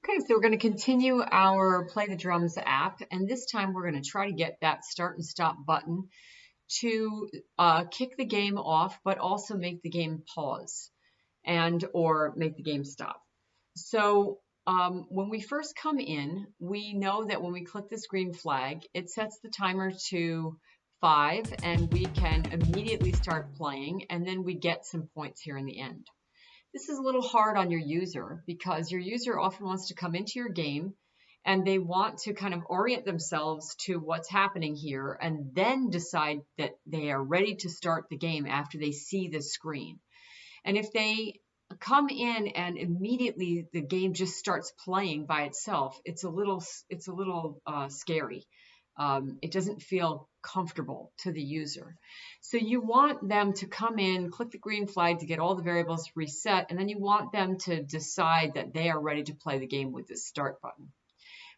Okay, so we're going to continue our Play the Drums app, and this time we're going to try to get that start and stop button to kick the game off, but also make the game pause and or make the game stop. So when we first come in, we know that when we click this green flag, it sets the timer to 5, and we can immediately start playing, and then we get some points here in the end. This is a little hard on your user because your user often wants to come into your game and they want to kind of orient themselves to what's happening here and then decide that they are ready to start the game after they see the screen. And if they come in and immediately the game just starts playing by itself, it's a little scary. It doesn't feel comfortable to the user. So you want them to come in, click the green flag to get all the variables reset, and then you want them to decide that they are ready to play the game with this start button.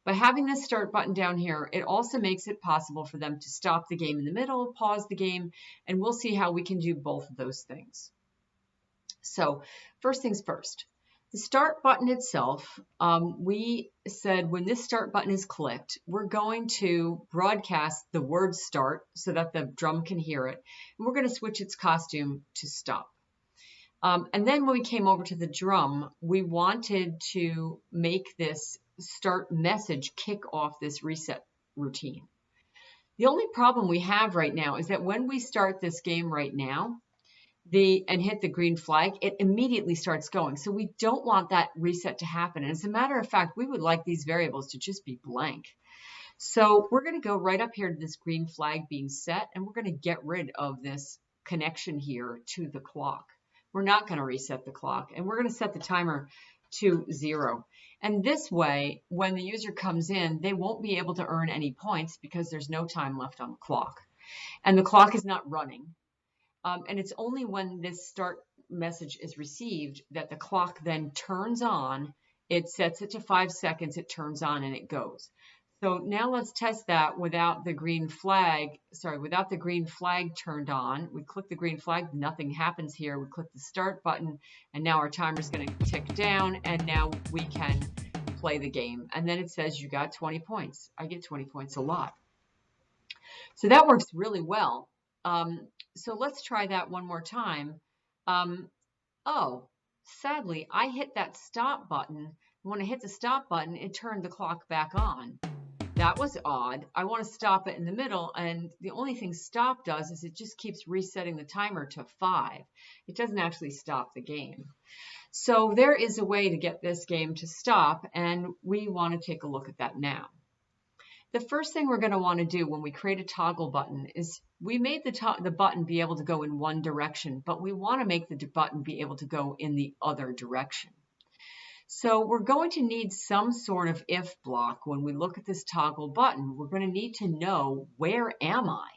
By having this start button down here, it also makes it possible for them to stop the game in the middle, pause the game, and we'll see how we can do both of those things. So first things first. The start button itself, we said when this start button is clicked, we're going to broadcast the word start so that the drum can hear it. And we're going to switch its costume to stop. And then when we came over to the drum, we wanted to make this start message kick off this reset routine. The only problem we have right now is that when we start this game right now, and hit the green flag, it immediately starts going. So we don't want that reset to happen. And as a matter of fact, we would like these variables to just be blank. So we're going to go right up here to this green flag being set, and we're going to get rid of this connection here to the clock. We're not going to reset the clock, and we're going to set the timer to 0. And this way, when the user comes in, they won't be able to earn any points because there's no time left on the clock. And the clock is not running. And it's only when this start message is received that the clock then turns on. It sets it to 5 seconds, it turns on, and it goes. So now let's test that without the green flag, without the green flag turned on. We click the green flag, nothing happens here. We click the start button, and now our timer is going to tick down, and now we can play the game. And then it says you got 20 points. I get 20 points a lot. So that works really well. So let's try that one more time. Oh, sadly, I hit that stop button. When I hit the stop button, it turned the clock back on. That was odd. I want to stop it in the middle, and the only thing stop does is it just keeps resetting the timer to 5. It doesn't actually stop the game. So there is a way to get this game to stop, and we want to take a look at that now. The first thing we're going to want to do when we create a toggle button is we made the button be able to go in one direction, but we want to make the button be able to go in the other direction. So we're going to need some sort of if block when we look at this toggle button. We're going to need to know, where am I?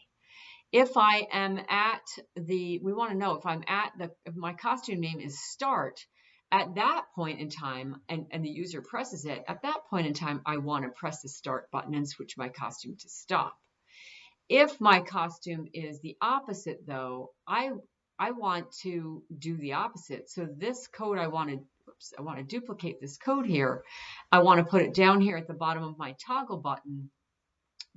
If I am at we want to know if my costume name is start, at that point in time, and the user presses it, at that point in time, I want to press the start button and switch my costume to stop. If my costume is the opposite, though, I want to do the opposite. So this code, I want to duplicate this code here. I want to put it down here at the bottom of my toggle button,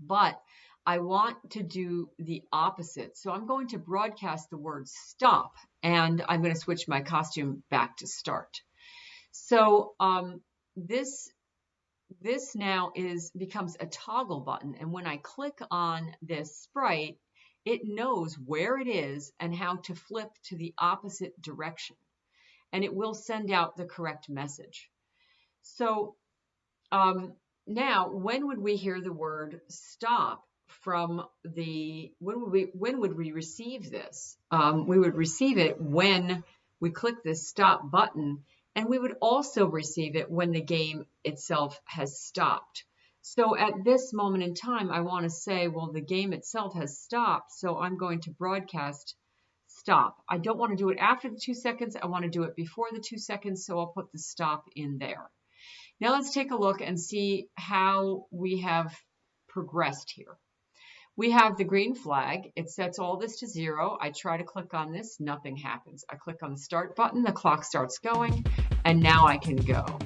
but I want to do the opposite. So I'm going to broadcast the word stop, and I'm going to switch my costume back to start. So this now becomes a toggle button, and when I click on this sprite, it knows where it is and how to flip to the opposite direction, and it will send out the correct message. So now, when would we hear the word stop? When would we receive this? We would receive it when we click this stop button, and we would also receive it when the game itself has stopped. So at this moment in time, I want to say, well, the game itself has stopped, so I'm going to broadcast stop. I don't want to do it after the 2 seconds. I want to do it before the 2 seconds, so I'll put the stop in there. Now let's take a look and see how we have progressed here. We have the green flag. It sets all this to 0. I try to click on this, nothing happens. I click on the start button, the clock starts going, and now I can go.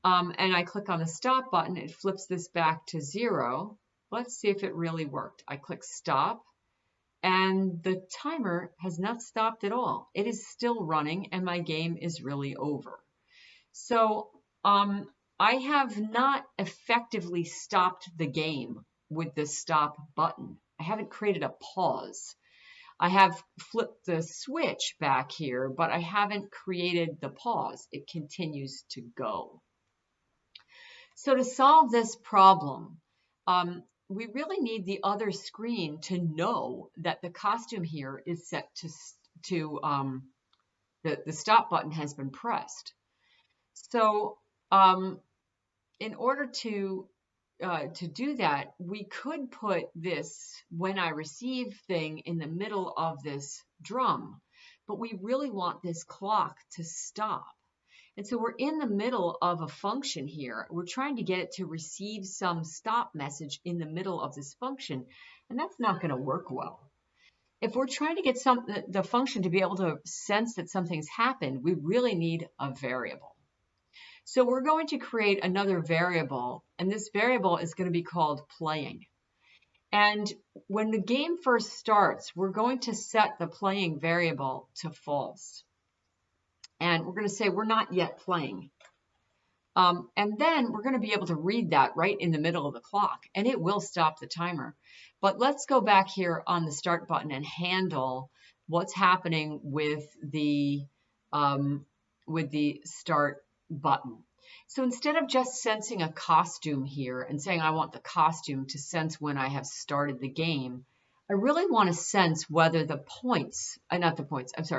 and I click on the stop button, it flips this back to 0. Let's see if it really worked. I click stop, and the timer has not stopped at all. It is still running, and my game is really over. So I have not effectively stopped the game with the stop button. I haven't created a pause. I have flipped the switch back here, but I haven't created the pause. It continues to go. So to solve this problem, we really need the other screen to know that the costume here is set to the stop button has been pressed. So in order to do that, we could put this when I receive thing in the middle of this drum, but we really want this clock to stop. And so we're in the middle of a function here. We're trying to get it to receive some stop message in the middle of this function, and that's not going to work well. If we're trying to get the function to be able to sense that something's happened, we really need a variable. So we're going to create another variable, and this variable is going to be called playing. And when the game first starts, we're going to set the playing variable to false. And we're going to say we're not yet playing. And then we're going to be able to read that right in the middle of the clock, and it will stop the timer. But let's go back here on the start button and handle what's happening with the start button. So instead of just sensing a costume here and saying I want the costume to sense when I have started the game, I really want to sense whether the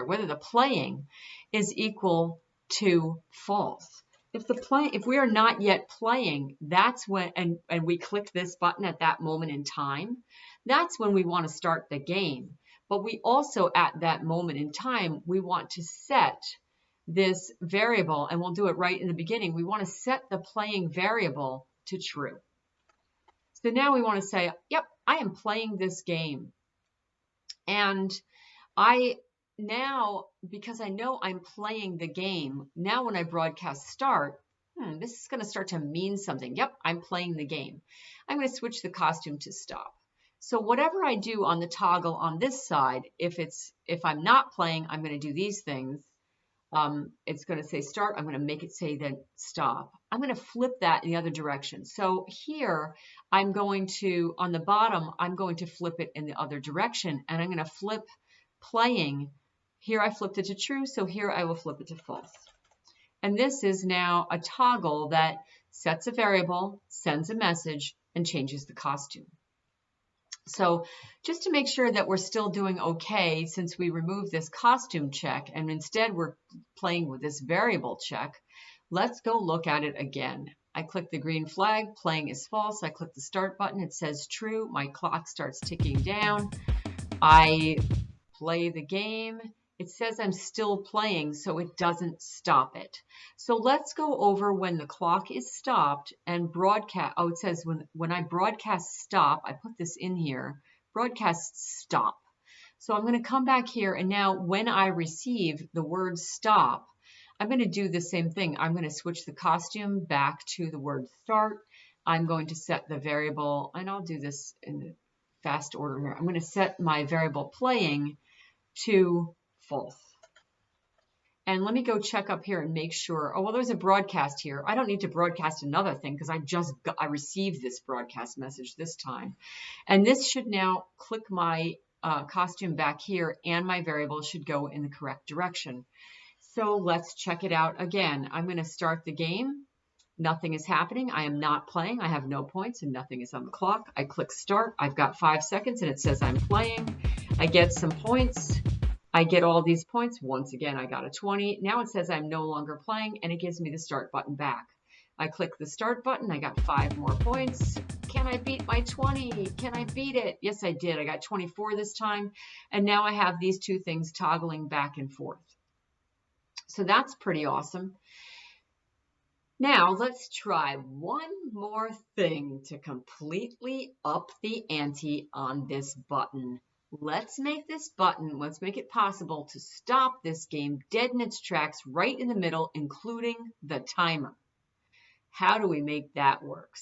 whether the playing is equal to false. If we are not yet playing, that's when, and we click this button at that moment in time, that's when we want to start the game. But we also, at that moment in time, we want to set this variable, and we'll do it right in the beginning. We want to set the playing variable to true. So now we want to say, yep, I am playing this game. And because I know I'm playing the game, now when I broadcast start, this is going to start to mean something. Yep, I'm playing the game. I'm going to switch the costume to stop. So whatever I do on the toggle on this side, if I'm not playing, I'm going to do these things. It's going to say start. I'm going to make it say then stop. I'm going to flip that in the other direction. So here on the bottom, I'm going to flip it in the other direction, and I'm going to flip playing. Here I flipped it to true, so here I will flip it to false. And this is now a toggle that sets a variable, sends a message, and changes the costume. So just to make sure that we're still doing okay, since we removed this costume check and instead we're playing with this variable check, let's go look at it again. I click the green flag, playing is false. I click the start button, it says true. My clock starts ticking down. I play the game. It says I'm still playing, so it doesn't stop it. So let's go over when the clock is stopped and broadcast. Oh, it says when I broadcast stop, I put this in here, broadcast stop. So I'm going to come back here, and now when I receive the word stop, I'm going to do the same thing. I'm going to switch the costume back to the word start. I'm going to set the variable, and I'll do this in fast order here. I'm going to set my variable playing to false. And let me go check up here and make sure. Oh, well, there's a broadcast here. I don't need to broadcast another thing because I received this broadcast message this time. And this should now click my costume back here, and my variable should go in the correct direction. So let's check it out again. I'm going to start the game. Nothing is happening. I am not playing. I have no points and nothing is on the clock. I click start. I've got 5 seconds and it says I'm playing. I get some points. I get all these points. Once again, I got a 20. Now it says I'm no longer playing, and it gives me the start button back. I click the start button. I got 5 more points. Can I beat my 20? Can I beat it? Yes, I did. I got 24 this time. And now I have these two things toggling back and forth. So that's pretty awesome. Now let's try one more thing to completely up the ante on this button. Let's make it possible to stop this game dead in its tracks right in the middle, including the timer. How do we make that work?